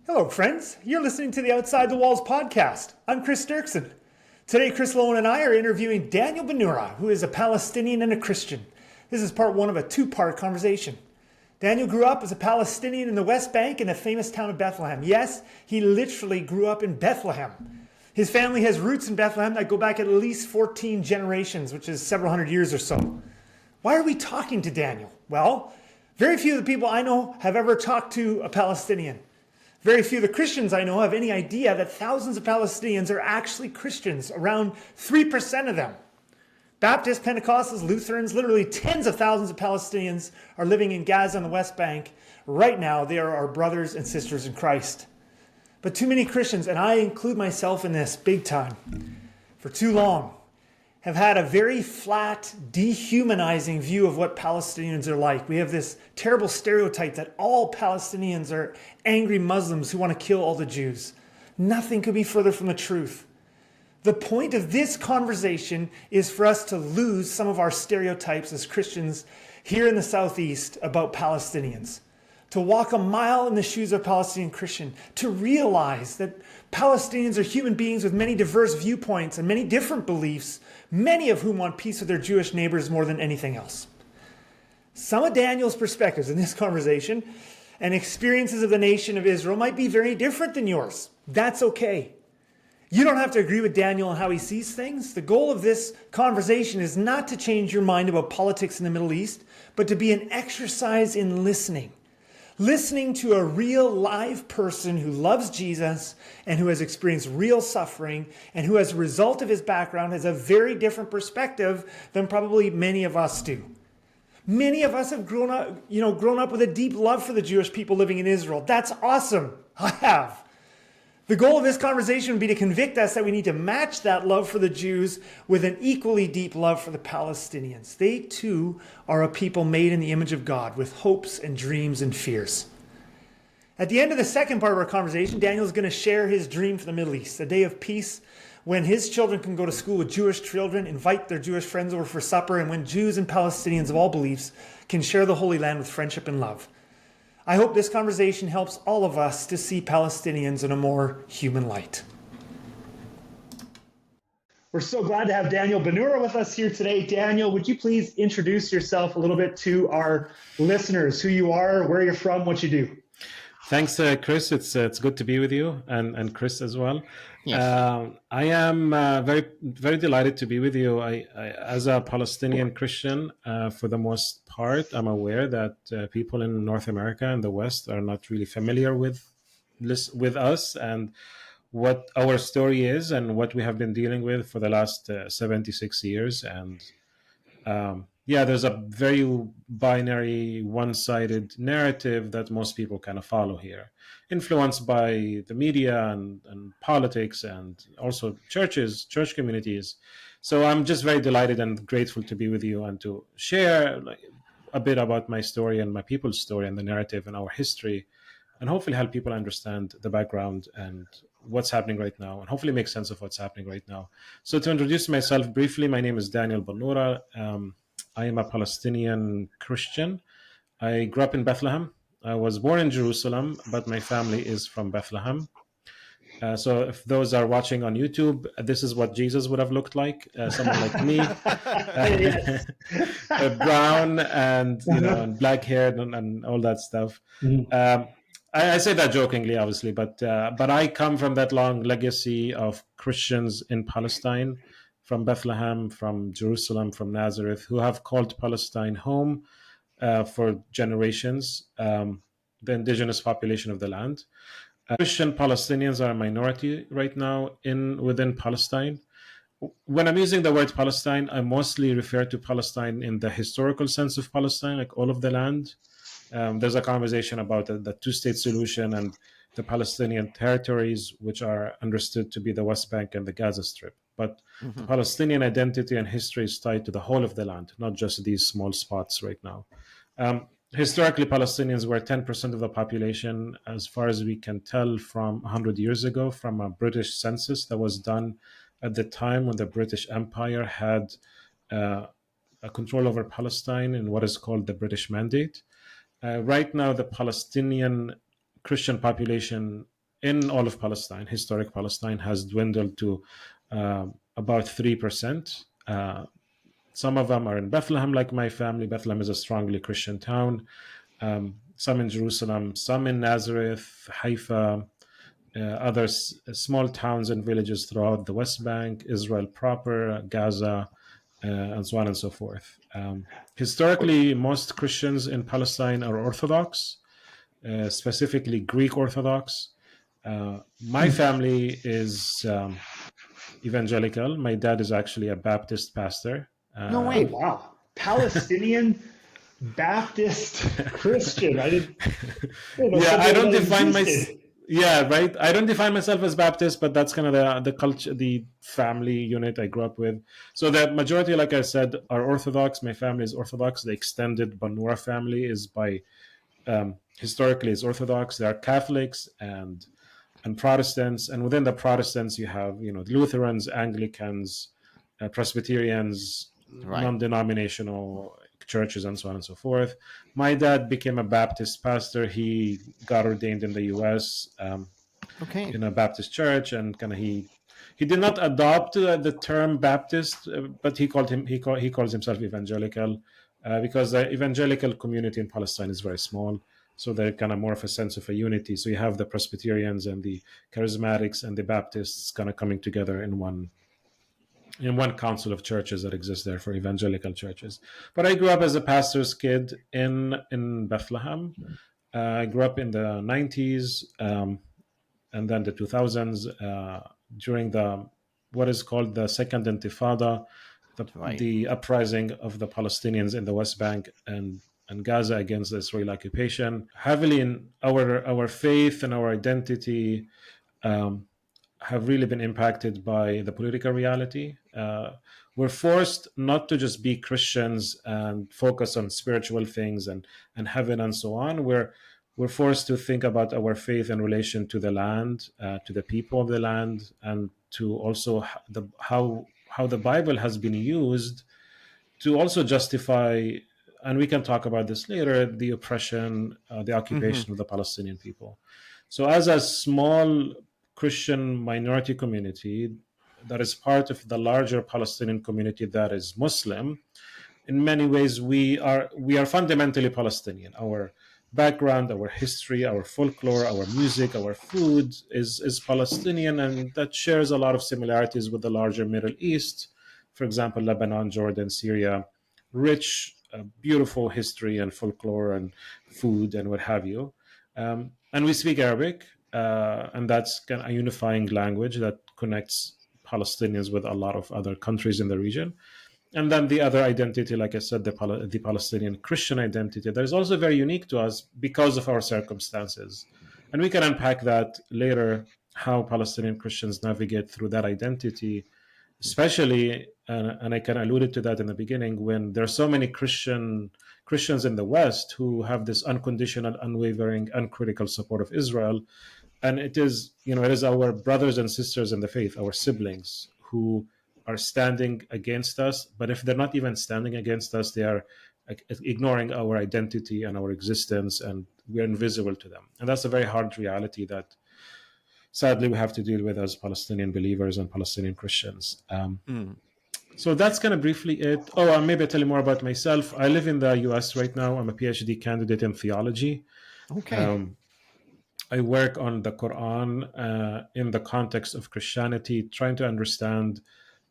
Hello, friends. You're listening to the Outside the Walls podcast. I'm Chris Dirksen. Today, Chris Lowen and I are interviewing Daniel Bannoura, who is a Palestinian and a Christian. This is part one of a two-part conversation. Daniel grew up as a Palestinian in the West Bank in the famous town of Bethlehem. Yes, he literally grew up in Bethlehem. His family has roots in Bethlehem that go back at least 14 generations, which is several hundred years or so. Why are we talking to Daniel? Well, very few of the people I know have ever talked to a Palestinian. Very few of the Christians I know have any idea that thousands of Palestinians are actually Christians, around 3% of them. Baptists, Pentecostals, Lutherans, literally tens of thousands of Palestinians are living in Gaza on the West Bank. Right now, they are our brothers and sisters in Christ. But too many Christians, and I include myself in this big time, for too long, have had a very flat, dehumanizing view of what Palestinians are like. We have this terrible stereotype that all Palestinians are angry Muslims who want to kill all the Jews. Nothing could be further from the truth. The point of this conversation is for us to lose some of our stereotypes as Christians here in the Southeast about Palestinians. To walk a mile in the shoes of a Palestinian Christian, to realize that Palestinians are human beings with many diverse viewpoints and many different beliefs, many of whom want peace with their Jewish neighbors more than anything else. Some of Daniel's perspectives in this conversation and experiences of the nation of Israel might be very different than yours. That's okay. You don't have to agree with Daniel on how he sees things. The goal of this conversation is not to change your mind about politics in the Middle East, but to be an exercise in listening. Listening to a real live person who loves Jesus and who has experienced real suffering and who, as a result of his background, has a very different perspective than probably many of us do. Many of us have grown up with a deep love for the Jewish people living in Israel. That's awesome. I have. The goal of this conversation would be to convict us that we need to match that love for the Jews with an equally deep love for the Palestinians. They too are a people made in the image of God with hopes and dreams and fears. At the end of the second part of our conversation, Daniel is going to share his dream for the Middle East, a day of peace when his children can go to school with Jewish children, invite their Jewish friends over for supper, and when Jews and Palestinians of all beliefs can share the Holy Land with friendship and love. I hope this conversation helps all of us to see Palestinians in a more human light. We're so glad to have Daniel Bannoura with us here today. Daniel, would you please introduce yourself a little bit to our listeners, who you are, where you're from, what you do? Thanks, Chris. It's good to be with you and Chris as well. Yes. I am very delighted to be with you. I as a Palestinian Christian, for the most part, I'm aware that people in North America and the West are not really familiar with us and what our story is and what we have been dealing with for the last 76 years. And there's a very binary, one-sided narrative that most people kind of follow here, influenced by the media and politics and also church communities. So I'm just very delighted and grateful to be with you and to share a bit about my story and my people's story and the narrative and our history, and hopefully help people understand the background and what's happening right now, and hopefully make sense of what's happening right now. So to introduce myself briefly, my name is Daniel Bannoura. I am a Palestinian Christian. I grew up in Bethlehem. I was born in Jerusalem, but my family is from Bethlehem. So if those are watching on YouTube, this is what Jesus would have looked like. Someone like me, brown and and black haired and all that stuff. I say that jokingly, obviously, but I come from that long legacy of Christians in Palestine, from Bethlehem, from Jerusalem, from Nazareth, who have called Palestine home for generations, the indigenous population of the land. Christian Palestinians are a minority right now within Palestine. When I'm using the word Palestine, I mostly refer to Palestine in the historical sense of Palestine, like all of the land. There's a conversation about the two-state solution and the Palestinian territories, which are understood to be the West Bank and the Gaza Strip. But the Palestinian identity and history is tied to the whole of the land, not just these small spots right now. Historically, Palestinians were 10% of the population, as far as we can tell, from 100 years ago, from a British census that was done at the time when the British Empire had a control over Palestine in what is called the British Mandate. Right now, the Palestinian Christian population in all of Palestine, historic Palestine, has dwindled to about 3%. Some of them are in Bethlehem, like my family. Bethlehem is a strongly Christian town. Some in Jerusalem, some in Nazareth, Haifa, other small towns and villages throughout the West Bank, Israel proper, Gaza, and so on and so forth. Historically, most Christians in Palestine are Orthodox, specifically Greek Orthodox. My family is evangelical. My dad is actually a Baptist pastor. No Oh way. wow, Palestinian Baptist Christian. I didn't know Yeah, I something don't that define my. existed. Yeah, right. I don't define myself as Baptist, but that's kind of the culture, the family unit I grew up with. So the majority, like I said, are Orthodox. My family is Orthodox. The extended Bannoura family is by historically is Orthodox. There are Catholics and Protestants, and within the Protestants, you have Lutherans, Anglicans, Presbyterians, Right. non-denominational churches, and so on and so forth. My dad became a Baptist pastor. He got ordained in the U.S. Okay. In a Baptist church, and kind of he did not adopt the term Baptist, but he calls himself evangelical because the evangelical community in Palestine is very small. So they're kind of more of a sense of a unity. So you have the Presbyterians and the Charismatics and the Baptists kind of coming together in one council of churches that exists there for evangelical churches. But I grew up as a pastor's kid in Bethlehem. I grew up in the 90s and then the 2000s during what is called the Second Intifada, Right. the uprising of the Palestinians in the West Bank and Gaza against the Israeli occupation. Heavily in our faith and our identity have really been impacted by the political reality. We're forced not to just be Christians and focus on spiritual things and heaven and so on. We're forced to think about our faith in relation to the land, to the people of the land, and to also how the Bible has been used to also justify, and we can talk about this later, the oppression, the occupation of the Palestinian people. So as a small Christian minority community that is part of the larger Palestinian community that is Muslim, in many ways we are fundamentally Palestinian. Our background, our history, our folklore, our music, our food is Palestinian, and that shares a lot of similarities with the larger Middle East. For example, Lebanon, Jordan, Syria, rich, beautiful history and folklore and food and what have you. And we speak Arabic, and that's kind of a unifying language that connects Palestinians with a lot of other countries in the region. And then the other identity, like I said, the Palestinian Christian identity, that is also very unique to us because of our circumstances. And we can unpack that later, how Palestinian Christians navigate through that identity, especially, and I kind of alluded to that in the beginning, when there are so many Christians in the West who have this unconditional, unwavering, uncritical support of Israel. And it is our brothers and sisters in the faith, our siblings, who are standing against us. But if they're not even standing against us, they are ignoring our identity and our existence, and we're invisible to them. And that's a very hard reality that sadly we have to deal with as Palestinian believers and Palestinian Christians. So that's kind of briefly it. Oh, I'll maybe tell you more about myself. I live in the US right now. I'm a PhD candidate in theology. Okay. I work on the Quran in the context of Christianity, trying to understand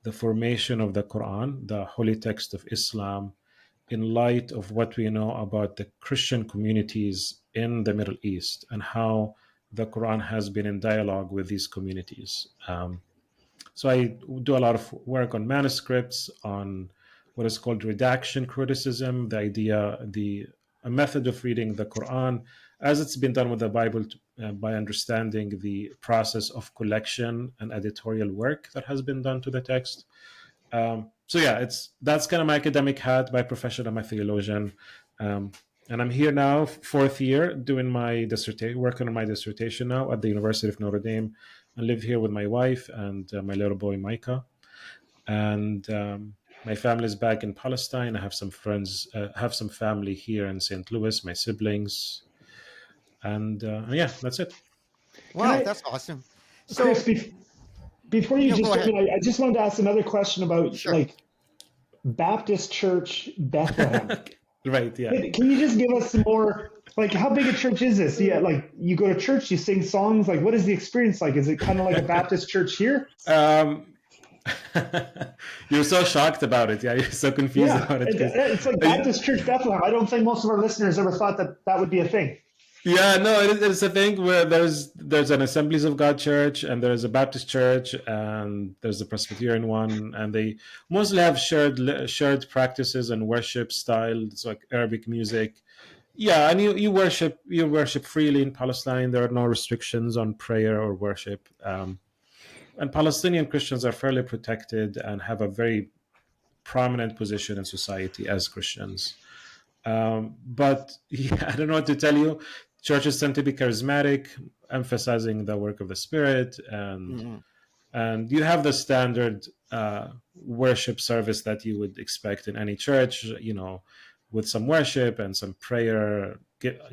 the formation of the Quran, the holy text of Islam, in light of what we know about the Christian communities in the Middle East and how the Quran has been in dialogue with these communities. So I do a lot of work on manuscripts, on what is called redaction criticism, the idea, a method of reading the Quran as it's been done with the Bible by understanding the process of collection and editorial work that has been done to the text. So yeah, that's kind of my academic hat. By profession, I'm a theologian. And I'm here now, fourth year, doing my dissertation, working on my dissertation now at the University of Notre Dame. I live here with my wife and my little boy, Micah. And my family is back in Palestine. I have some friends, have some family here in St. Louis, my siblings. And yeah, that's it. Wow, that's awesome. So, Chris, before you no, just go ahead. I just wanted to ask another question about Sure. like Baptist Church Bethlehem. Right, yeah. Can you just give us some more, like, how big a church is this? Yeah, like, you go to church, you sing songs. Like, what is the experience like? Is it kind of like a Baptist church here? You're so shocked about it. Yeah, you're so confused Yeah, about it. it's like Baptist Church Bethlehem. I don't think most of our listeners ever thought that that would be a thing. Yeah, no, it's a thing where there's an Assemblies of God church, and there's a Baptist church, and there's a Presbyterian one, and they mostly have shared practices and worship styles like Arabic music. Yeah, and you worship freely in Palestine. There are no restrictions on prayer or worship. And Palestinian Christians are fairly protected and have a very prominent position in society as Christians. But yeah, I don't know what to tell you. Churches tend to be charismatic, emphasizing the work of the Spirit, and you have the standard worship service that you would expect in any church, with some worship and some prayer,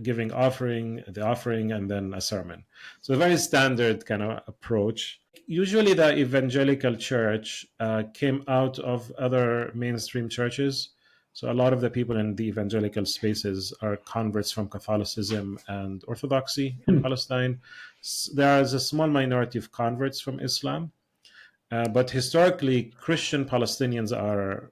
giving the offering, and then a sermon. So a very standard kind of approach. Usually the evangelical church came out of other mainstream churches. So a lot of the people in the evangelical spaces are converts from Catholicism and Orthodoxy in Palestine. There is a small minority of converts from Islam, but historically, Christian Palestinians are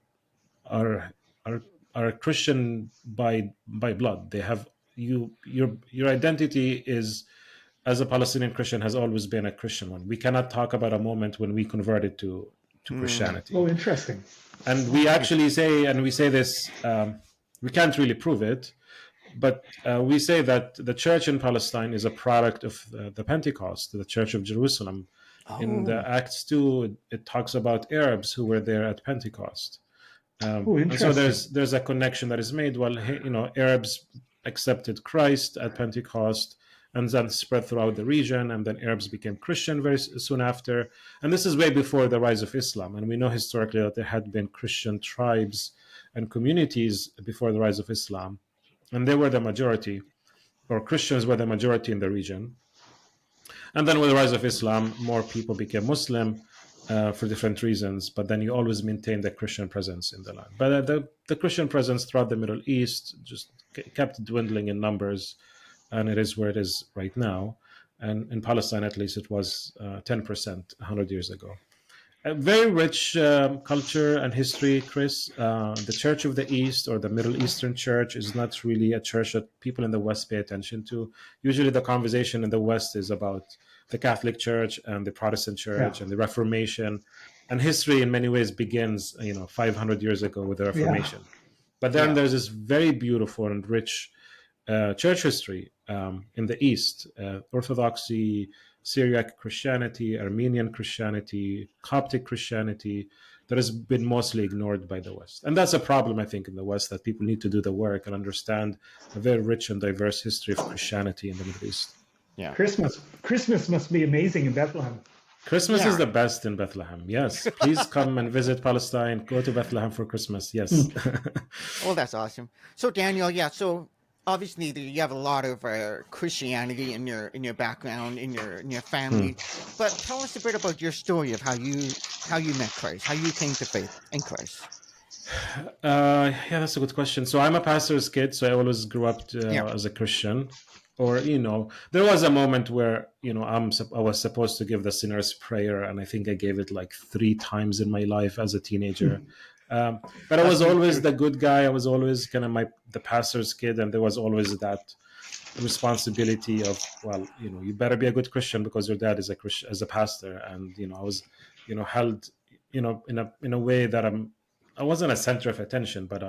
Christian by blood. They have your identity is as a Palestinian Christian has always been a Christian one. We cannot talk about a moment when we converted to Christianity. Oh, interesting. And we actually say this, we can't really prove it, but we say that the church in Palestine is a product of the Pentecost, the Church of Jerusalem. In the Acts 2, it talks about Arabs who were there at Pentecost. And so there's a connection that is made. Well, Arabs accepted Christ at Pentecost, and then spread throughout the region, and then Arabs became Christian very soon after. And this is way before the rise of Islam. And we know historically that there had been Christian tribes and communities before the rise of Islam, and they were the majority, or Christians were the majority in the region. And then with the rise of Islam, more people became Muslim for different reasons, but then you always maintain the Christian presence in the land. But the Christian presence throughout the Middle East just kept dwindling in numbers, and it is where it is right now. And in Palestine, at least, it was 10% 100 years ago. A very rich culture and history, Chris. The Church of the East, or the Middle Eastern Church, is not really a church that people in the West pay attention to. Usually the conversation in the West is about the Catholic Church and the Protestant Church and the Reformation. And history in many ways begins, 500 years ago with the Reformation. But then there's this very beautiful and rich church history in the East, Orthodoxy, Syriac Christianity, Armenian Christianity, Coptic Christianity, that has been mostly ignored by the West. And that's a problem, I think, in the West, that people need to do the work and understand a very rich and diverse history of Christianity in the Middle East. Yeah. Christmas must be amazing in Bethlehem. Christmas is the best in Bethlehem. Yes. Please come and visit Palestine. Go to Bethlehem for Christmas. Yes. Oh, that's awesome. So Daniel, so obviously you have a lot of Christianity in your background, in your family, but tell us a bit about your story of how you met Christ, how you came to faith in Christ. That's a good question. So I'm a pastor's kid, so I always grew up as a Christian. Or, there was a moment where, I was supposed to give the sinner's prayer, and I think I gave it like 3 times in my life as a teenager. But I was always the good guy. I was always kind of the pastor's kid, and there was always that responsibility of, you better be a good Christian because your dad is a Christian, as a pastor. And I was, held, in a way that I wasn't a center of attention, but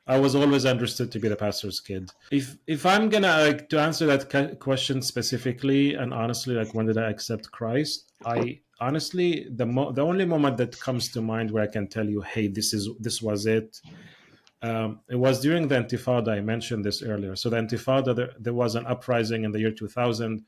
I was always understood to be the pastor's kid. If I'm gonna to answer that question specifically and honestly, when did I accept Christ? I honestly, the only moment that comes to mind where I can tell you, hey, this was it. It was during the Intifada. I mentioned this earlier. So the Intifada, there was an uprising in the year 2000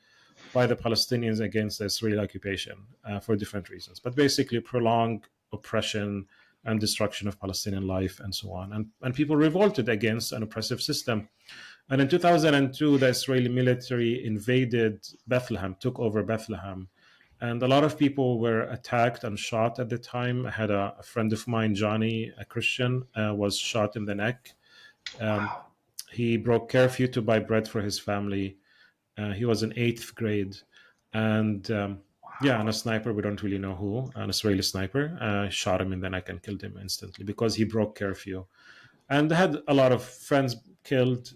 by the Palestinians against the Israeli occupation for different reasons, but basically prolonged oppression and destruction of Palestinian life and so on. And people revolted against an oppressive system. And in 2002, the Israeli military invaded Bethlehem, took over Bethlehem. And a lot of people were attacked and shot at the time. I had a friend of mine, Johnny, a Christian, was shot in the neck. He broke curfew to buy bread for his family. He was in 8th grade. And and a sniper, we don't really know who, an Israeli sniper, shot him in the neck and killed him instantly because he broke curfew. And I had a lot of friends killed.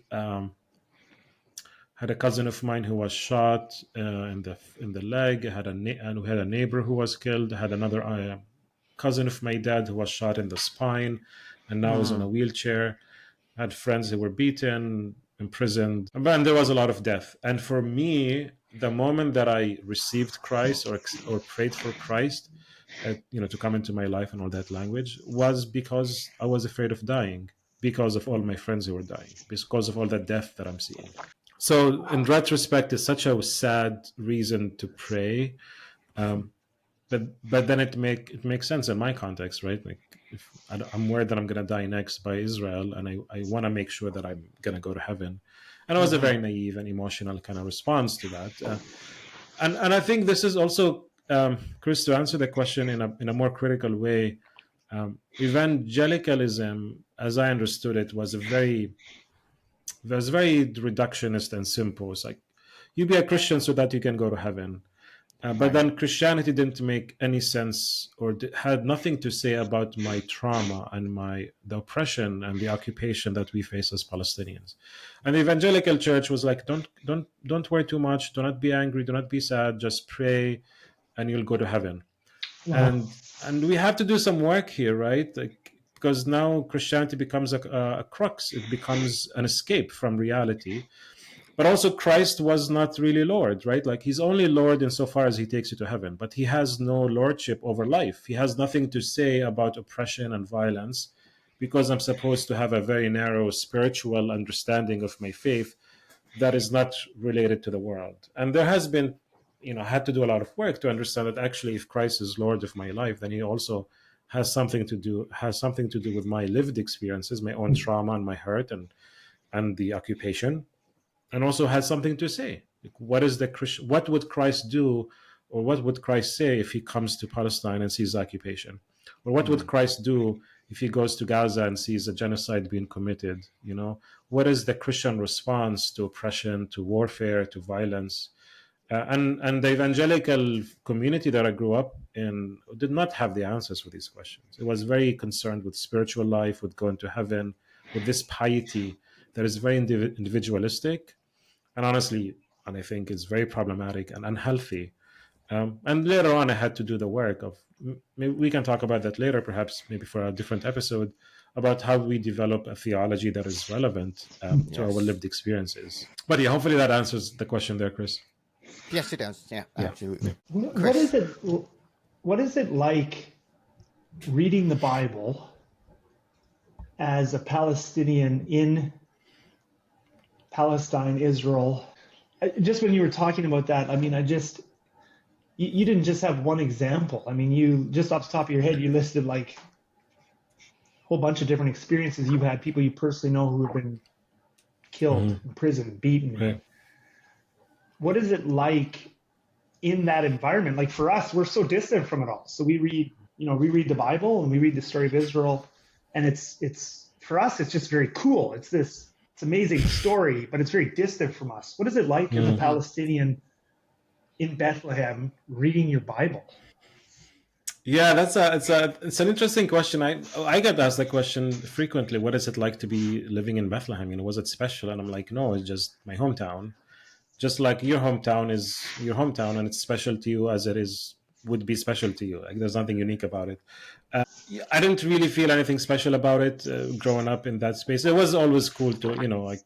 Had a cousin of mine who was shot in the leg. And we had a neighbor who was killed. I had another cousin of my dad who was shot in the spine, and now is on a wheelchair. I had friends who were beaten, imprisoned, and there was a lot of death. And for me, the moment that I received Christ or prayed for Christ, to come into my life and all that language, was because I was afraid of dying, because of all my friends who were dying, because of all the death that I'm seeing. So in retrospect, it's such a sad reason to pray, but then it makes sense in my context, right? Like, if I'm worried that I'm going to die next by Israel, and I want to make sure that I'm going to go to heaven. And it was a very naive and emotional kind of response to that. And I think this is also, Chris, to answer the question in a more critical way, evangelicalism, as I understood it, was very reductionist and simple. It's like, you be a Christian so that you can go to heaven. But then Christianity didn't make any sense, or had nothing to say about my trauma and the oppression and the occupation that we face as Palestinians. And the evangelical church was like, don't worry too much, do not be angry, do not be sad, just pray, and you'll go to heaven. Wow. And we have to do some work here, right? Like, because now Christianity becomes a crux. It becomes an escape from reality. But also Christ was not really Lord, right? Like, he's only Lord insofar as he takes you to heaven, but he has no lordship over life. He has nothing to say about oppression and violence, because I'm supposed to have a very narrow spiritual understanding of my faith that is not related to the world. And there has been, I had to do a lot of work to understand that actually, if Christ is Lord of my life, then he also has something to do with my lived experiences, my own trauma and my hurt and the occupation. And also has something to say. Like, what would Christ do, or what would Christ say if he comes to Palestine and sees occupation? Or what would Christ do if he goes to Gaza and sees a genocide being committed? What is the Christian response to oppression, to warfare, to violence? And the evangelical community that I grew up in did not have the answers for these questions. It was very concerned with spiritual life, with going to heaven, with this piety that is very individualistic. And honestly, and I think it's very problematic and unhealthy. And later on, I had to do the work of, maybe we can talk about that later, perhaps maybe for a different episode, about how we develop a theology that is relevant to our lived experiences. But yeah, hopefully that answers the question there, Chris. Yes, it does. Yeah, absolutely. What is it like reading the Bible as a Palestinian in Palestine, Israel? Just when you were talking about that, I mean, you didn't just have one example. I mean, you just off the top of your head, you listed like a whole bunch of different experiences you've had, people you personally know who have been killed, imprisoned, beaten. Right. What is it like in that environment? Like, for us, we're so distant from it all. So we read the Bible and we read the story of Israel, and it's for us, it's just very cool. It's amazing story, but it's very distant from us. What is it like as a Palestinian in Bethlehem reading your Bible? Yeah, it's an interesting question. I get asked that question frequently. What is it like to be living in Bethlehem? Was it special? And I'm like, no, it's just my hometown. Just like your hometown is your hometown, and it's special to you as it would be special to you. Like, there's nothing unique about it. I didn't really feel anything special about it growing up in that space. It was always cool to,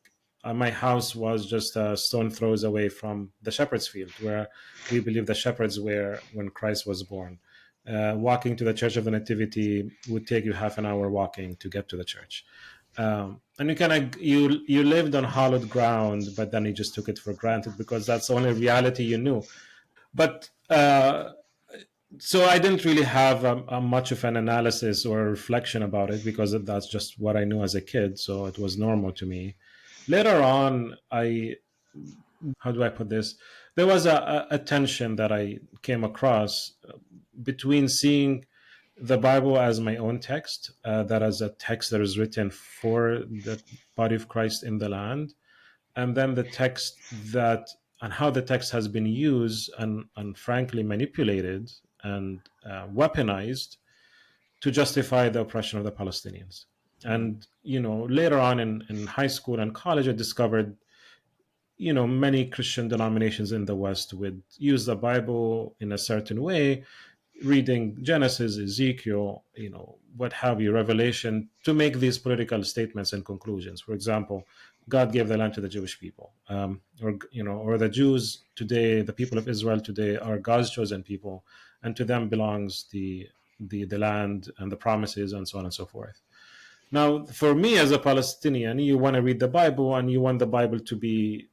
my house was just a stone throws away from the shepherd's field, where we believe the shepherds were when Christ was born. Walking to the Church of the Nativity would take you half an hour walking to get to the church. And you lived on hallowed ground, but then you just took it for granted because that's the only reality you knew. But so I didn't really have much of an analysis or reflection about it, because that's just what I knew as a kid. So it was normal to me. later on, how do I put this? There was a tension that I came across between seeing the Bible as my own text, that as a text that is written for the body of Christ in the land, and then the text that and how the text has been used and frankly manipulated and weaponized to justify the oppression of the Palestinians. And later on in high school and college, I discovered many Christian denominations in the West would use the Bible in a certain way, reading Genesis, Ezekiel, what have you, Revelation, to make these political statements and conclusions. For example, God gave the land to the Jewish people, or the Jews today, the people of Israel today, are God's chosen people, and to them belongs the land and the promises and so on and so forth. Now, for me as a Palestinian, you want to read the Bible, and you want the Bible to be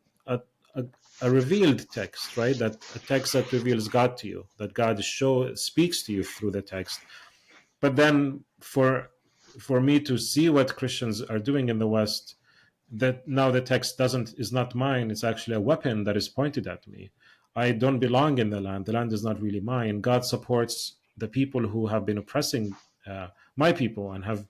a revealed text, right? That a text that reveals God to you, that God speaks to you through the text. But then for me to see what Christians are doing in the West, that now the text is not mine, it's actually a weapon that is pointed at me. I don't belong in the land. The land is not really mine. God supports the people who have been oppressing my people and have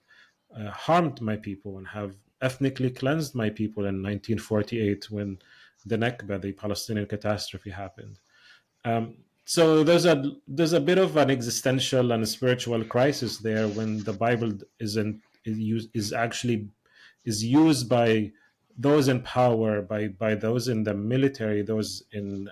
harmed my people and have ethnically cleansed my people in 1948 when the Nakba, the Palestinian catastrophe, happened. So there's a bit of an existential and a spiritual crisis there when the Bible is used by those in power, by those in the military, those in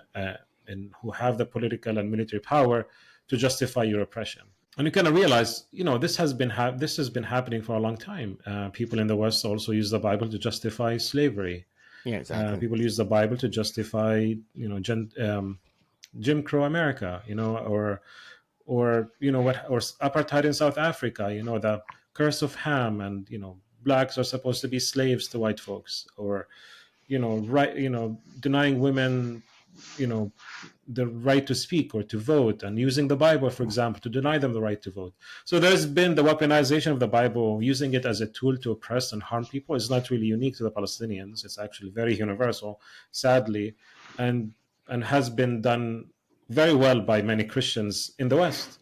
who have the political and military power to justify your oppression. And you kind of realize, this has been happening for a long time. People in the West also use the Bible to justify slavery. Yeah, exactly. People use the Bible to justify, Jim Crow America, or apartheid in South Africa. The curse of Ham, and blacks are supposed to be slaves to white folks, or denying women the right to speak or to vote, and using the Bible, for example, to deny them the right to vote. So there's been the weaponization of the Bible, using it as a tool to oppress and harm people. Is not really unique to the Palestinians. It's actually very universal, sadly, and has been done very well by many Christians in the West.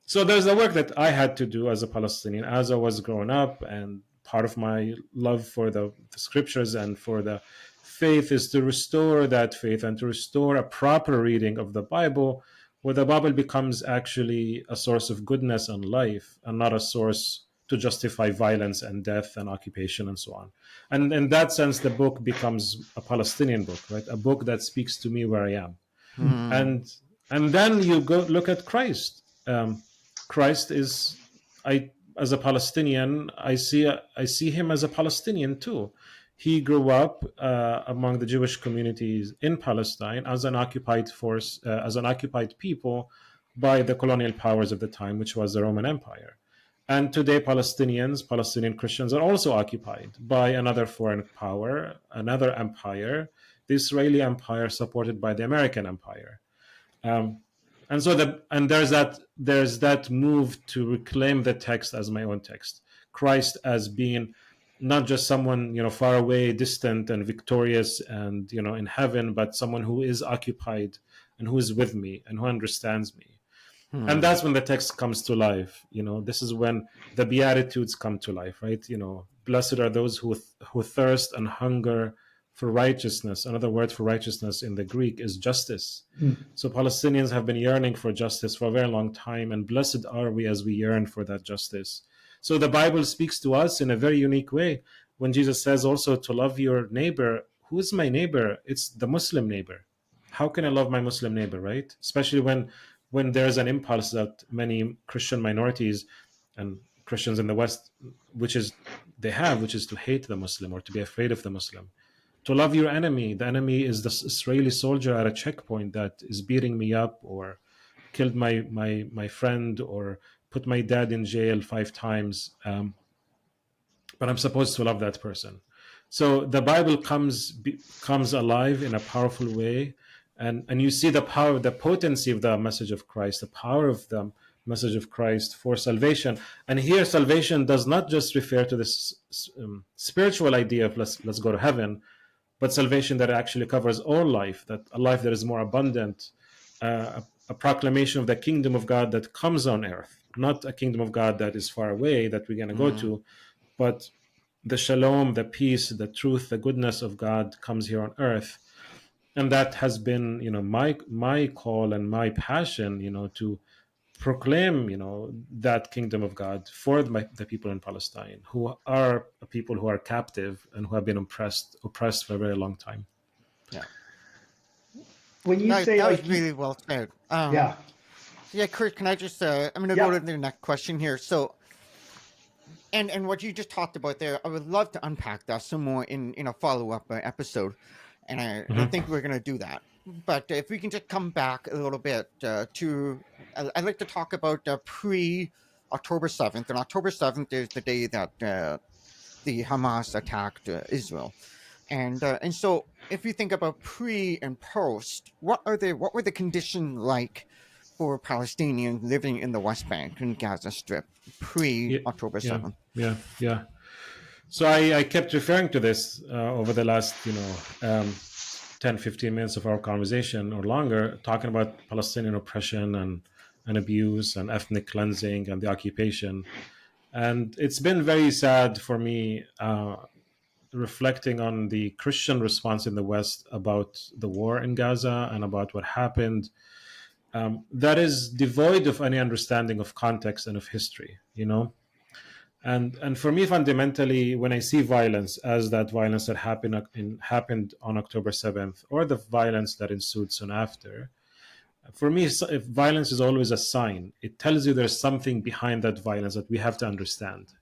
So there's the work that I had to do as a Palestinian as I was growing up, and part of my love for the scriptures and for the faith is to restore that faith and to restore a proper reading of the Bible, where the Bible becomes actually a source of goodness and life, and not a source to justify violence and death and occupation and so on. And in that sense, the book becomes a Palestinian book, right? A book that speaks to me where I am. And then you go look at Christ. Christ is, as a Palestinian, I see him as a Palestinian too. He grew up among the Jewish communities in Palestine as an occupied force, as an occupied people by the colonial powers of the time, which was the Roman Empire. And today, Palestinian Christians are also occupied by another foreign power, another empire, the Israeli Empire, supported by the American Empire. And so there's that move to reclaim the text as my own text, Christ as being not just someone far away, distant, and victorious, and in heaven, but someone who is occupied and who is with me and who understands me. And that's when the text comes to life. This is when the Beatitudes come to life, right? Blessed are those who thirst and hunger for righteousness. Another word for righteousness in the Greek is justice. So Palestinians have been yearning for justice for a very long time, and blessed are we as we yearn for that justice. So the Bible speaks to us in a very unique way when Jesus says also to love your neighbor. Who is my neighbor? It's the Muslim neighbor. How can I love my Muslim neighbor, right? Especially when there's an impulse that many Christian minorities and Christians in the West, which is to hate the Muslim or to be afraid of the Muslim. To love your enemy. The enemy is the Israeli soldier at a checkpoint that is beating me up, or killed my friend, or put my dad in jail 5 times. But I'm supposed to love that person. So the Bible comes alive in a powerful way, and you see the power, the potency of the message of Christ, the power of the message of Christ for salvation. And here, salvation does not just refer to this spiritual idea of let's go to heaven, but salvation that actually covers all life, that a life that is more abundant, a proclamation of the kingdom of God that comes on earth, not a kingdom of God that is far away that we're going to go to, but the shalom, the peace, the truth, the goodness of God comes here on earth. And that has been, my call and my passion, to proclaim, that kingdom of God for the people in Palestine, who are people who are captive and who have been oppressed for a very long time. Yeah. When you That say was like, really well said. yeah, Yeah, Kurt, can I just, I'm going to go to the next question here. So, and what you just talked about there, I would love to unpack that some more in a follow-up episode. And I think we're going to do that. But if we can just come back a little bit I'd like to talk about pre-October 7th. And October 7th is the day that the Hamas attacked Israel. And so if you think about pre and post, what were the conditions like for Palestinians living in the West Bank and Gaza Strip pre-October 7th? Yeah. So I kept referring to this over the last, 10, 15 minutes of our conversation or longer, talking about Palestinian oppression and abuse and ethnic cleansing and the occupation. And it's been very sad for me reflecting on the Christian response in the West about the war in Gaza and about what happened. That is devoid of any understanding of context and of history, And for me, fundamentally, when I see violence as that violence that happened on October 7th, or the violence that ensued soon after, for me, if violence is always a sign. It tells you there's something behind that violence that we have to understand.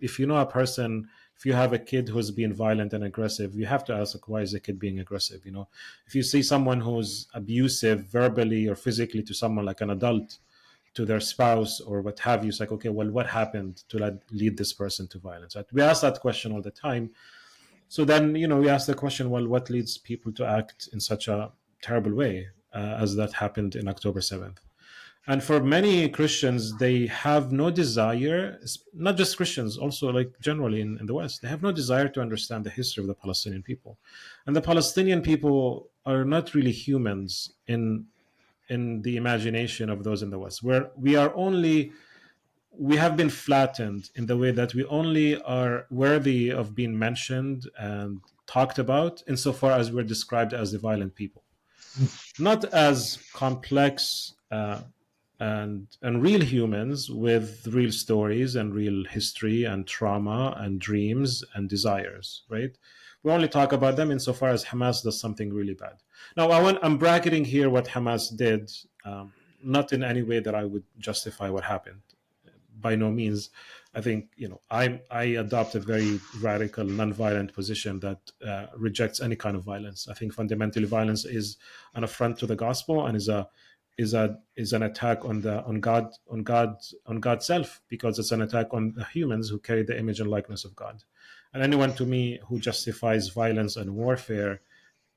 If you know a person, if you have a kid who's being violent and aggressive, you have to ask, like, why is the kid being aggressive? If you see someone who's abusive verbally or physically to someone like an adult, to their spouse or what have you, it's like, okay, well, what happened to lead this person to violence? Right? We ask that question all the time. So then, we ask the question, well, what leads people to act in such a terrible way as that happened in October 7th? And for many Christians, they have no desire, not just Christians, also like generally in the West, they have no desire to understand the history of the Palestinian people. And the Palestinian people are not really humans in the imagination of those in the West, where we have been flattened in the way that we only are worthy of being mentioned and talked about insofar as we're described as the violent people, not as complex and real humans with real stories and real history and trauma and dreams and desires, right? We only talk about them insofar as Hamas does something really bad. Now, I'm bracketing here what Hamas did, not in any way that I would justify what happened. By no means. I think, I adopt a very radical, nonviolent position that rejects any kind of violence. I think fundamentally violence is an affront to the gospel and is an attack on God's self, because it's an attack on the humans who carry the image and likeness of God. And anyone to me who justifies violence and warfare,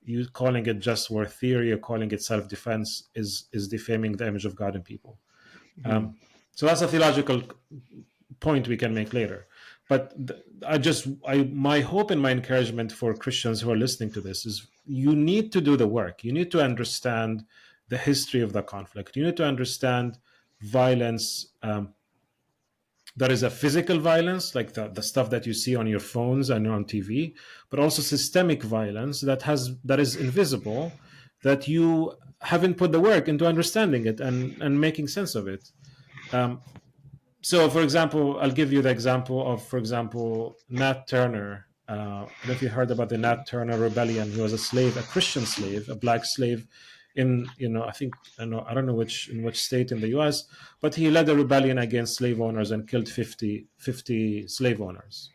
you calling it just war theory or calling it self-defense is defaming the image of God in people. So that's a theological point we can make later. But my hope and my encouragement for Christians who are listening to this is you need to do the work. You need to understand the history of the conflict. You need to understand violence that is a physical violence, like the stuff that you see on your phones and on TV, but also systemic violence that is invisible, that you haven't put the work into understanding it and making sense of it. So, for example, I'll give you the example of, Nat Turner. I don't know if you heard about the Nat Turner rebellion. He was a slave, a Christian slave, a black slave in, I don't know in which state in the US, but he led a rebellion against slave owners and killed 50 slave owners.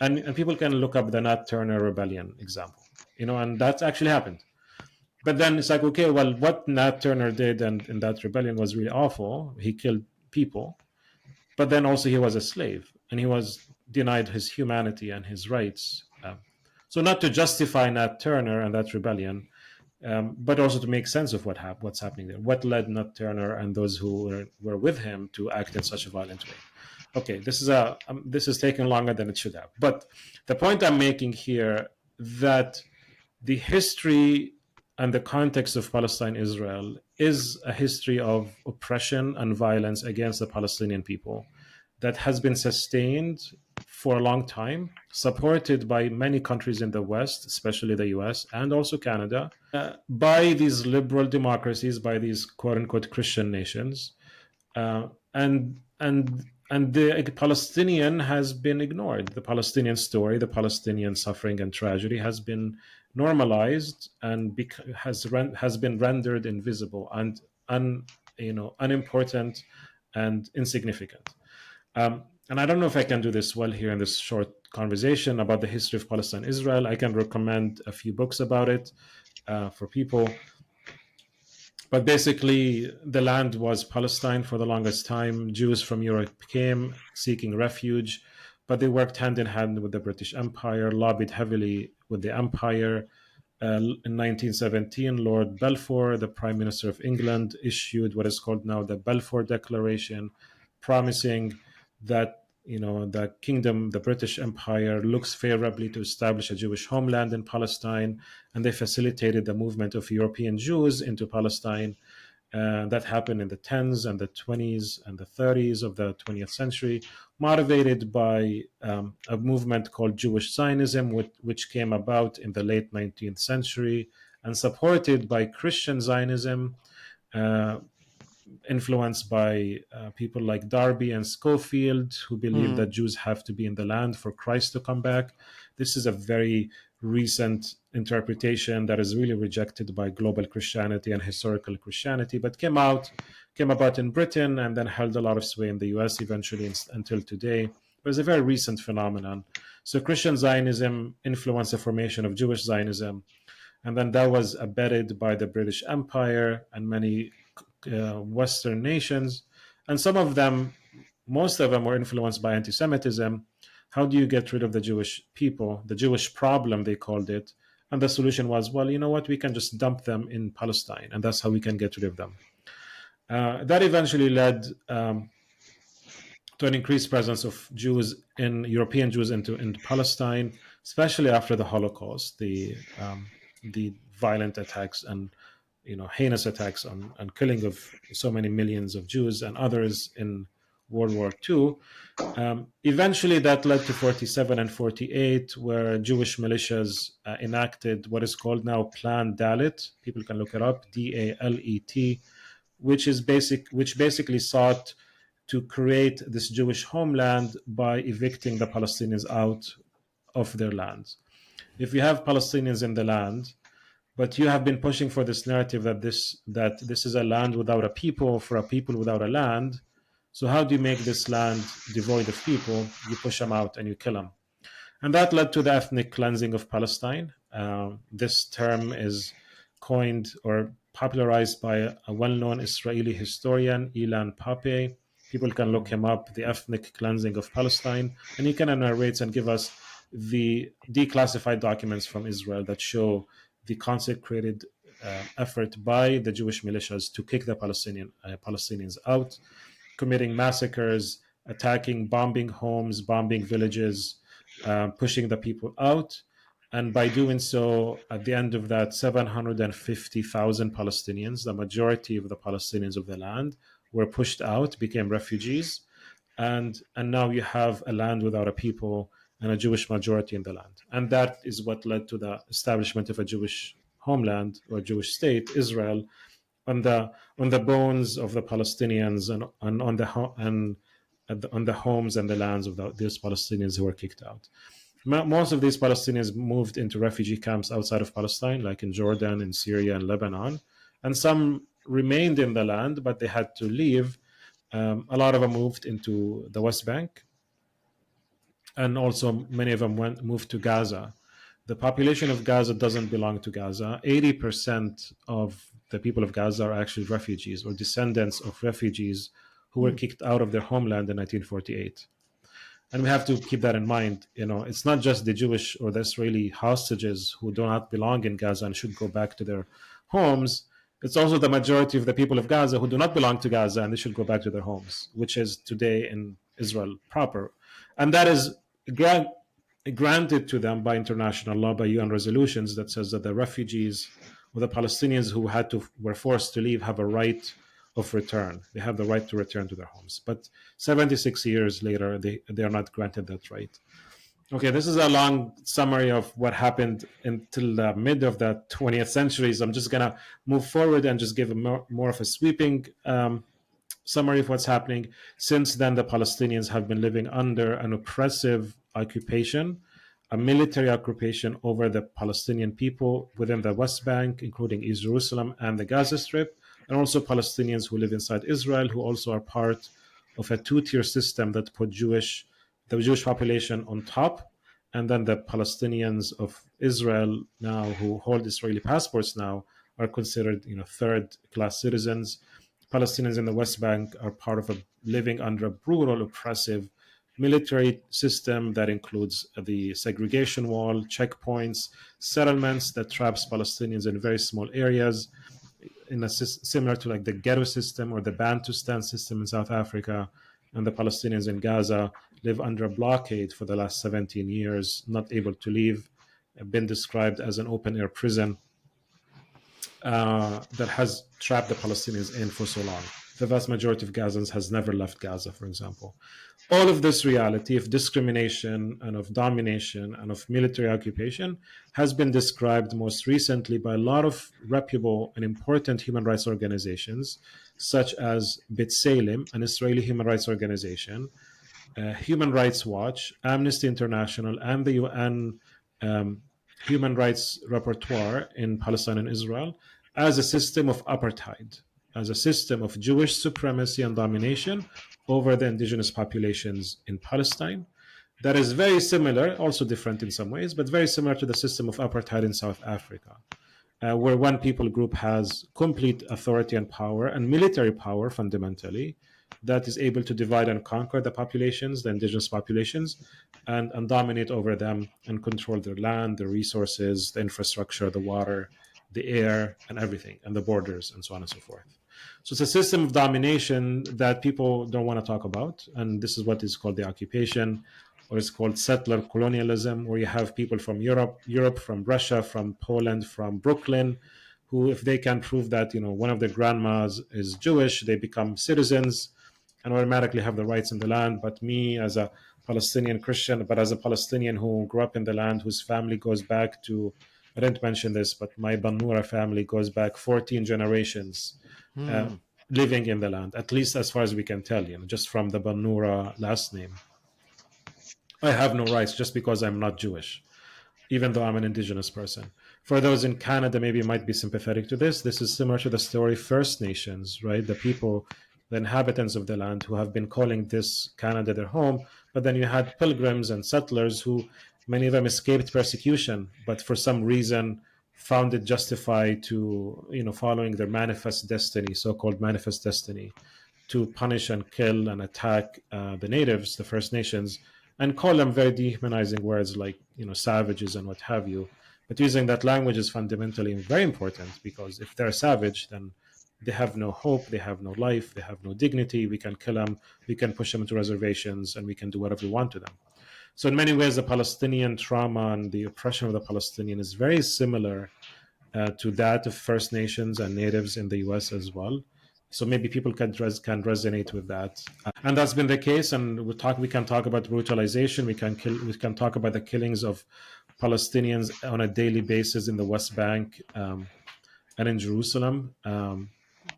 And people can look up the Nat Turner rebellion example, and that actually happened. But then it's like, okay, well, what Nat Turner did in that rebellion was really awful. He killed people, but then also he was a slave and he was denied his humanity and his rights. So not to justify Nat Turner and that rebellion, but also to make sense of what's happening there. What led Nat Turner and those who were with him to act in such a violent way? Okay, this is taking longer than it should have. But the point I'm making here, that the history and the context of Palestine-Israel is a history of oppression and violence against the Palestinian people that has been sustained for a long time, supported by many countries in the West, especially the US and also Canada, by these liberal democracies, by these quote-unquote Christian nations, and the Palestinian has been ignored. The Palestinian story, the Palestinian suffering and tragedy has been normalized and has been rendered invisible and unimportant and insignificant. And I don't know if I can do this well here in this short conversation about the history of Palestine, Israel. I can recommend a few books about it for people. But basically, the land was Palestine for the longest time. Jews from Europe came seeking refuge, but they worked hand in hand with the British Empire, lobbied heavily with the empire. In 1917, Lord Balfour, the Prime Minister of England, issued what is called now the Balfour Declaration, promising that the kingdom, the British Empire, looks favorably to establish a Jewish homeland in Palestine, and they facilitated the movement of European Jews into Palestine. That happened in the 10s and the 20s and the 30s of the 20th century, motivated by a movement called Jewish Zionism, which came about in the late 19th century and supported by Christian Zionism, influenced by people like Darby and Schofield, who believe that Jews have to be in the land for Christ to come back. This is a very recent interpretation that is really rejected by global Christianity and historical Christianity, but came about in Britain and then held a lot of sway in the US eventually until today. It was a very recent phenomenon. So Christian Zionism influenced the formation of Jewish Zionism, and then that was abetted by the British Empire and many Western nations, and most of them were influenced by anti-Semitism. How do you get rid of the Jewish people, the Jewish problem, they called it? And the solution was, well, you know what, we can just dump them in Palestine, and that's how we can get rid of them. That eventually led to an increased presence of European Jews into Palestine, especially after the Holocaust, the violent attacks and heinous attacks and killing of so many millions of Jews and others in World War II. Eventually, that led to 47 and 48, where Jewish militias enacted what is called now Plan Dalet. People can look it up, DALET, which basically sought to create this Jewish homeland by evicting the Palestinians out of their lands. If you have Palestinians in the land, but you have been pushing for this narrative that this is a land without a people, for a people without a land. So how do you make this land devoid of people? You push them out and you kill them. And that led to the ethnic cleansing of Palestine. This term is coined or popularized by a well-known Israeli historian, Ilan Pappé. People can look him up, the ethnic cleansing of Palestine, and he can narrate and give us the declassified documents from Israel that show the consecrated effort by the Jewish militias to kick the Palestinians out, committing massacres, attacking, bombing homes, bombing villages, pushing the people out. And by doing so, at the end of that, 750,000 Palestinians, the majority of the Palestinians of the land, were pushed out, became refugees. And now you have a land without a people and a Jewish majority in the land. And that is what led to the establishment of a Jewish homeland or Jewish state, Israel, on the bones of the Palestinians and on the homes and the lands of these Palestinians who were kicked out. Most of these Palestinians moved into refugee camps outside of Palestine, like in Jordan, in Syria, and Lebanon. And some remained in the land, but they had to leave. A lot of them moved into the West Bank. And also many of them moved to Gaza. The population of Gaza doesn't belong to Gaza. 80% of the people of Gaza are actually refugees or descendants of refugees who were kicked out of their homeland in 1948. And we have to keep that in mind. It's not just the Jewish or the Israeli hostages who do not belong in Gaza and should go back to their homes. It's also the majority of the people of Gaza who do not belong to Gaza and they should go back to their homes, which is today in Israel proper. And that is granted to them by international law, by UN resolutions that says that the refugees or the Palestinians who were forced to leave have a right of return. They have the right to return to their homes. But 76 years later, they are not granted that right. Okay, this is a long summary of what happened until the mid of the 20th century. So I'm just going to move forward and just give more of a sweeping summary of what's happening. Since then, the Palestinians have been living under an oppressive occupation, a military occupation over the Palestinian people within the West Bank, including East Jerusalem and the Gaza Strip, and also Palestinians who live inside Israel, who also are part of a two-tier system that put the Jewish population on top, and then the Palestinians of Israel now who hold Israeli passports now are considered third-class citizens. Palestinians in the West Bank are part of living under a brutal, oppressive military system that includes the segregation wall, checkpoints, settlements that traps Palestinians in very small areas, similar to like the ghetto system or the Bantustan system in South Africa. And the Palestinians in Gaza live under a blockade for the last 17 years, not able to leave, been described as an open-air prison that has trapped the Palestinians in for so long. The vast majority of Gazans has never left Gaza, for example. All of this reality of discrimination and of domination and of military occupation has been described most recently by a lot of reputable and important human rights organizations, such as B'Tselem, an Israeli human rights organization, Human Rights Watch, Amnesty International, and the UN Human Rights Rapporteur in Palestine and Israel as a system of apartheid, as a system of Jewish supremacy and domination over the indigenous populations in Palestine. That is very similar, also different in some ways, but very similar to the system of apartheid in South Africa, where one people group has complete authority and power and military power fundamentally that is able to divide and conquer the populations, the indigenous populations, and dominate over them and control their land, their resources, the infrastructure, the water, the air, and everything, and the borders, and so on and so forth. So it's a system of domination that people don't want to talk about, and this is what is called the occupation, or it's called settler colonialism, where you have people from Europe, from Russia, from Poland, from Brooklyn, who, if they can prove that one of their grandmas is Jewish, they become citizens and automatically have the rights in the land. But me, as a Palestinian Christian, but as a Palestinian who grew up in the land, whose family goes back to, I didn't mention this, but my Bannoura family goes back 14 generations living in the land, at least as far as we can tell, just from the Bannoura last name. I have no rights just because I'm not Jewish, even though I'm an indigenous person. For those in Canada, maybe might be sympathetic to this. This is similar to the story First Nations, right? The people, the inhabitants of the land who have been calling this Canada their home, but then you had pilgrims and settlers who, many of them escaped persecution, but for some reason found it justified to, following their manifest destiny, so-called manifest destiny, to punish and kill and attack the natives, the First Nations, and call them very dehumanizing words like, savages and what have you. But using that language is fundamentally very important, because if they're savage, then they have no hope, they have no life, they have no dignity. We can kill them, we can push them into reservations, and we can do whatever we want to them. So in many ways, the Palestinian trauma and the oppression of the Palestinian is very similar to that of First Nations and natives in the US as well. So maybe people can resonate with that. And that's been the case. And we can talk about brutalization. We can talk about the killings of Palestinians on a daily basis in the West Bank and in Jerusalem.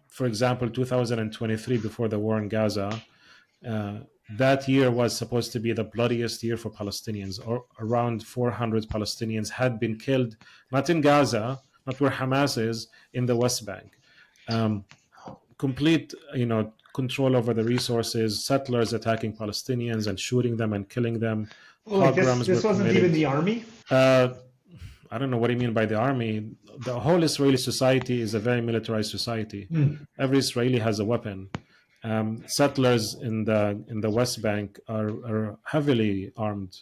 For example, 2023, before the war in Gaza, that year was supposed to be the bloodiest year for Palestinians. Or around 400 Palestinians had been killed, not in Gaza, not where Hamas is, in the West Bank. Complete, control over the resources, settlers attacking Palestinians and shooting them and killing them. This wasn't even the army? I don't know what you mean by the army. The whole Israeli society is a very militarized society. Every Israeli has a weapon. Settlers in the West Bank are heavily armed,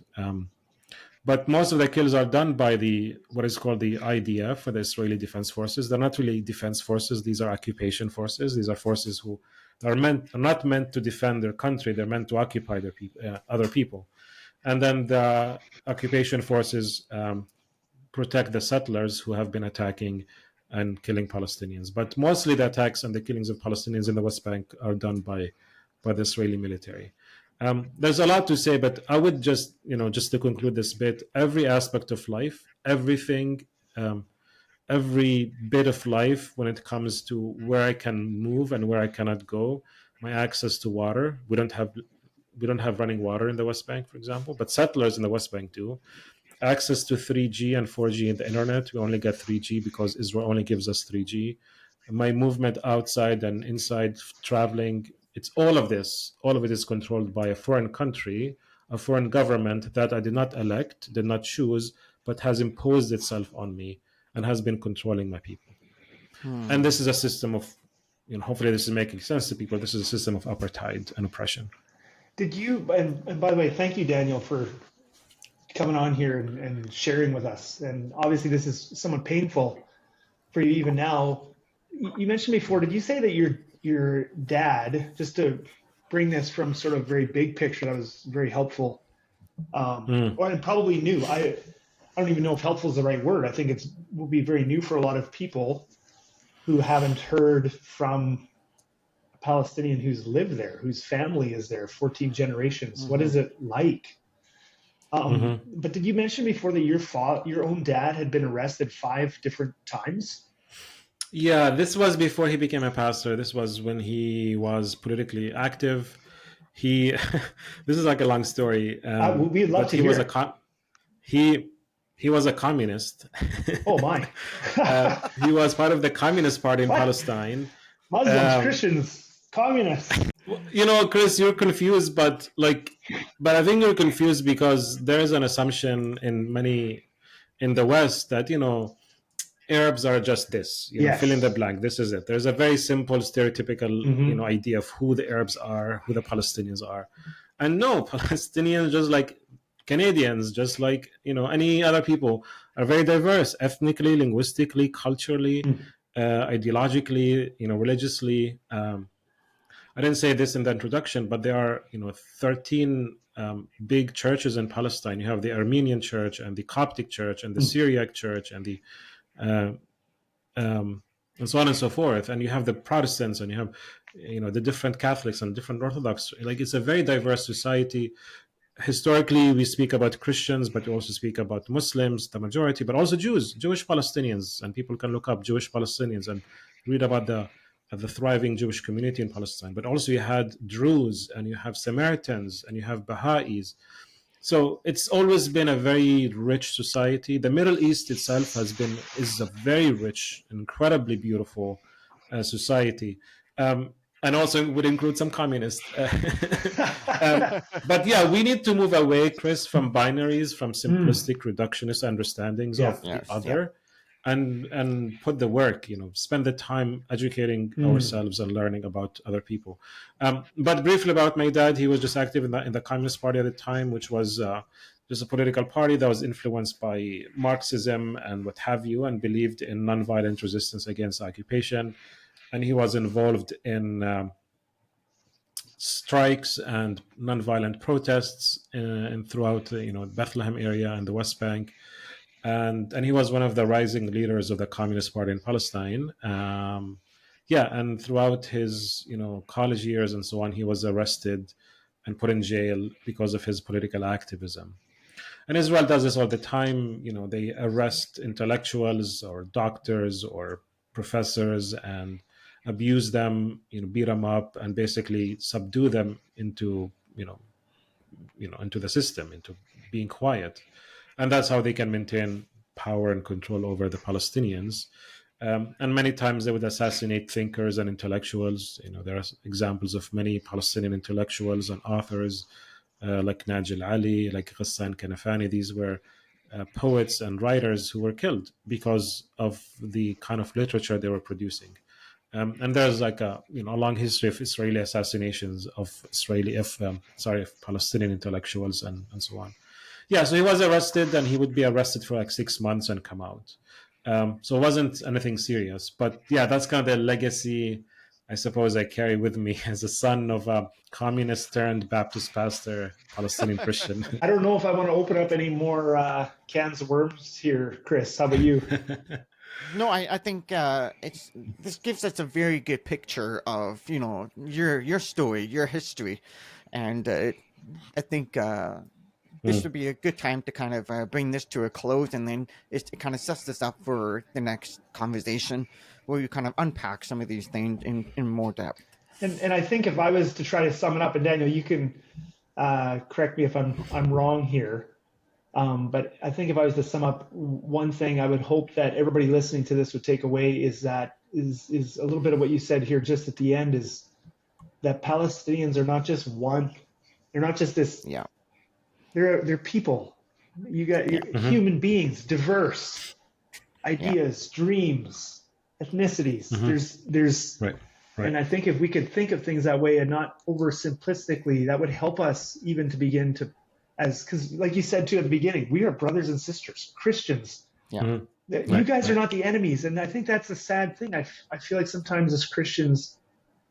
but most of the kills are done by the what is called the IDF, or the Israeli Defense Forces. They're not really defense forces; these are occupation forces. These are forces who are not meant to defend their country; they're meant to occupy their other people. And then the occupation forces protect the settlers who have been attacking and killing Palestinians. But mostly the attacks and the killings of Palestinians in the West Bank are done by the Israeli military. There's a lot to say, but I would just to conclude this bit, every aspect of life, everything, every bit of life when it comes to where I can move and where I cannot go, my access to water. We don't have running water in the West Bank, for example, but settlers in the West Bank do. Access to 3G and 4G in the internet. We only get 3G because Israel only gives us 3G. My movement outside and inside, traveling, it's all of this. All of it is controlled by a foreign country, a foreign government that I did not elect, did not choose, but has imposed itself on me and has been controlling my people. And this is a system of, hopefully this is making sense to people. This is a system of apartheid and oppression. Did you, and by the way, thank you, Daniel, for coming on here and sharing with us. And obviously this is somewhat painful for you even now. You mentioned before, did you say that your dad, just to bring this from sort of very big picture, that was very helpful, or probably new. I don't even know if helpful is the right word. I think it will be very new for a lot of people who haven't heard from a Palestinian who's lived there, whose family is there, 14 generations. What is it like? But did you mention before that your own dad had been arrested 5 different times? Yeah, this was before he became a pastor. This was when he was politically active. He, this is like a long story. We'd love to hear. He was a communist. Oh my! He was part of the Communist Party in Palestine. Muslims, Christians, communists. Chris, you're confused, but I think you're confused because there is an assumption in the West that Arabs are just this. Yes. Fill in the blank. This is it. There's a very simple, stereotypical, idea of who the Arabs are, who the Palestinians are, and no, Palestinians, just like Canadians, just like any other people, are very diverse, ethnically, linguistically, culturally, ideologically, religiously. I didn't say this in the introduction, but there are 13 big churches in Palestine. You have the Armenian church and the Coptic church and the Syriac church and the and so on and so forth. And you have the Protestants and you have the different Catholics and different Orthodox. It's a very diverse society. Historically, we speak about Christians, but we also speak about Muslims, the majority, but also Jewish Palestinians, and people can look up Jewish Palestinians and read about the thriving Jewish community in Palestine. But also you had Druze, and you have Samaritans, and you have Baha'is. So it's always been a very rich society. The Middle East itself is a very rich, incredibly beautiful society. And also would include some communists. But yeah, we need to move away, Chris, from binaries, from simplistic reductionist understandings of the other, and put the work, spend the time educating ourselves and learning about other people. But briefly about my dad, he was just active in the Communist Party at the time, which was just a political party that was influenced by Marxism and what have you, and believed in nonviolent resistance against occupation. And he was involved in strikes and nonviolent protests throughout the Bethlehem area and the West Bank, and he was one of the rising leaders of the Communist Party in Palestine. And throughout his college years and so on, he was arrested and put in jail because of his political activism. And Israel does this all the time. They arrest intellectuals or doctors or professors and abuse them, beat them up, and basically subdue them into the system, into being quiet, and that's how they can maintain power and control over the Palestinians. And many times they would assassinate thinkers and intellectuals. There are examples of many Palestinian intellectuals and authors like Najil Ali, like Ghassan Kanafani. These were poets and writers who were killed because of the kind of literature they were producing. And there's like a a long history of Israeli assassinations of of Palestinian intellectuals and so on. Yeah, so he was arrested, and he would be arrested for like 6 months and come out. So it wasn't anything serious, but yeah, that's kind of the legacy I suppose I carry with me as a son of a communist turned Baptist pastor, Palestinian Christian. I don't know if I want to open up any more cans of worms here, Chris. How about you? No, I think this gives us a very good picture of your story, your history, and I think this would be a good time to kind of bring this to a close, and then it kind of sets this up for the next conversation where you kind of unpack some of these things in more depth. And I think if I was to try to sum it up, and Daniel, you can correct me if I'm wrong here. But I think if I was to sum up one thing, I would hope that everybody listening to this would take away is a little bit of what you said here just at the end, is that Palestinians are not just one. They're not just this. Yeah. They're people. You got human beings, diverse ideas, dreams, ethnicities. There's Right. And I think if we could think of things that way and not oversimplistically, that would help us even to begin to, because like you said too at the beginning, we are brothers and sisters, Christians. Yeah. You guys are not the enemies. And I think that's a sad thing. I feel like sometimes as Christians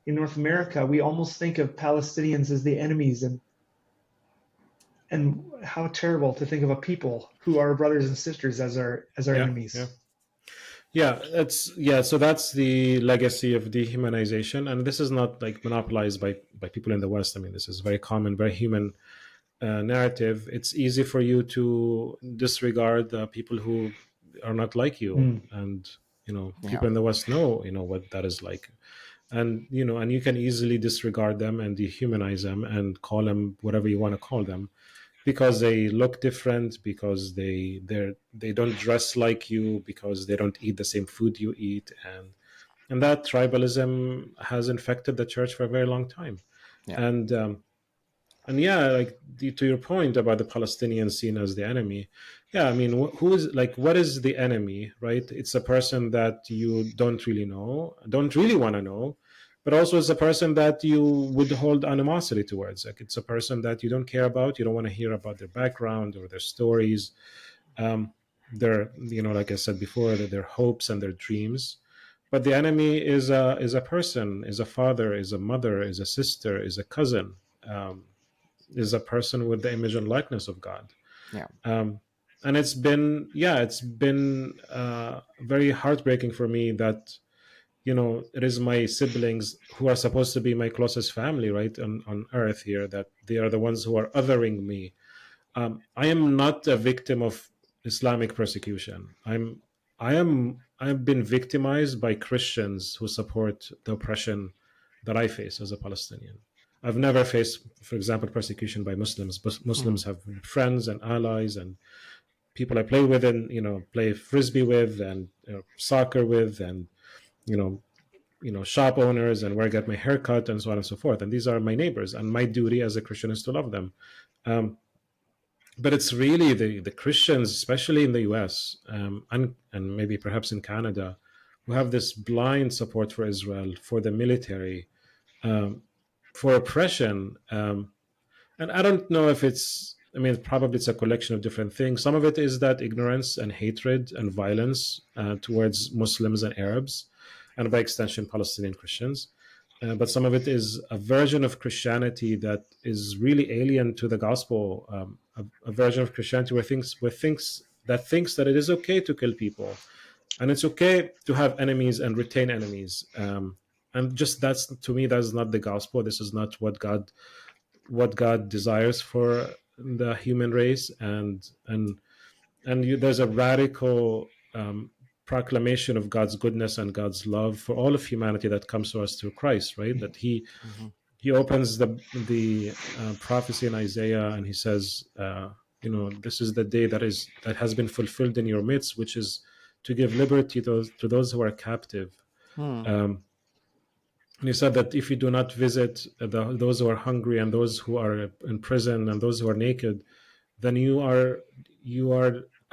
in North America, we almost think of Palestinians as the enemies, and how terrible to think of a people who are brothers and sisters as our enemies. So that's the legacy of dehumanization, and this is not like monopolized by people in the West. I mean, this is very common, very human narrative. It's easy for you to disregard people who are not like you, and people in the West know what that is like, and and you can easily disregard them and dehumanize them and call them whatever you want to call them, because they look different, because they don't dress like you, because they don't eat the same food you eat, and that tribalism has infected the church for a very long time. And yeah, like to your point about the Palestinians seen as the enemy, yeah, I mean, what is the enemy, right? It's a person that you don't really want to know, but also it's a person that you would hold animosity towards. Like, it's a person that you don't care about. You don't want to hear about their background or their stories, their, like I said before, their hopes and their dreams. But the enemy is a person, is a father, is a mother, is a sister, is a cousin, is a person with the image and likeness of God. And it's been very heartbreaking for me that it is my siblings who are supposed to be my closest family, right, on earth here, that they are the ones who are othering me. I am not a victim of Islamic persecution. I've been victimized by Christians who support the oppression that I face as a Palestinian. I've never faced, for example, persecution by Muslims, but Muslims have friends and allies and people I play with and play frisbee with and soccer with, and shop owners and where I get my hair cut and so on and so forth. And these are my neighbors, and my duty as a Christian is to love them. But it's really the Christians, especially in the US, and maybe perhaps in Canada, who have this blind support for Israel, for the military, for oppression. And I don't know if probably it's a collection of different things. Some of it is that ignorance and hatred and violence towards Muslims and Arabs, and by extension, Palestinian Christians. But some of it is a version of Christianity that is really alien to the gospel, a version of Christianity where thinks that it is okay to kill people, and it's okay to have enemies and retain enemies. And just to me, that's not the gospel. This is not what God desires for the human race. And there's a radical proclamation of God's goodness and God's love for all of humanity that comes to us through Christ, right? That he opens the prophecy in Isaiah, and he says, this is the day that has been fulfilled in your midst, which is to give liberty to those who are captive. And he said that if you do not visit those who are hungry and those who are in prison and those who are naked, then you're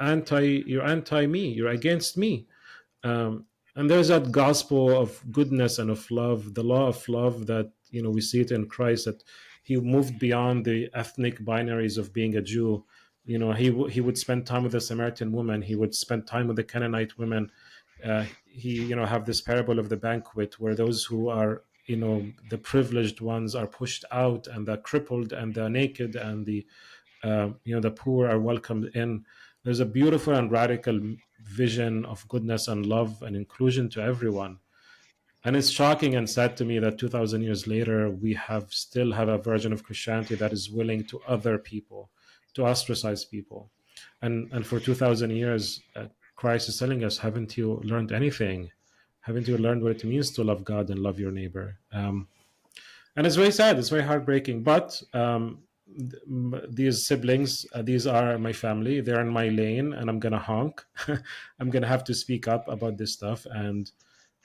anti me, you're against me. And And there's that gospel of goodness and of love, the law of love that, we see it in Christ, that he moved beyond the ethnic binaries of being a Jew. He would spend time with the Samaritan woman. He would spend time with the Canaanite women. Have this parable of the banquet where those who are, the privileged ones are pushed out, and the crippled and the naked and the poor are welcomed in. There's a beautiful and radical vision of goodness and love and inclusion to everyone. And it's shocking and sad to me that 2,000 years later, we still have a version of Christianity that is willing to other people, to ostracize people. And for 2,000 years, Christ is telling us, haven't you learned anything? Haven't you learned what it means to love God and love your neighbor? And it's very sad. It's very heartbreaking. But these siblings, these are my family. They're in my lane, and I'm going to honk. I'm going to have to speak up about this stuff. And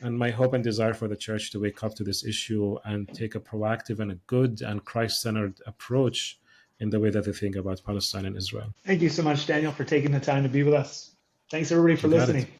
my hope and desire for the church to wake up to this issue and take a proactive and a good and Christ-centered approach in the way that they think about Palestine and Israel. Thank you so much, Daniel, for taking the time to be with us. Thanks, everybody, for You got listening. it.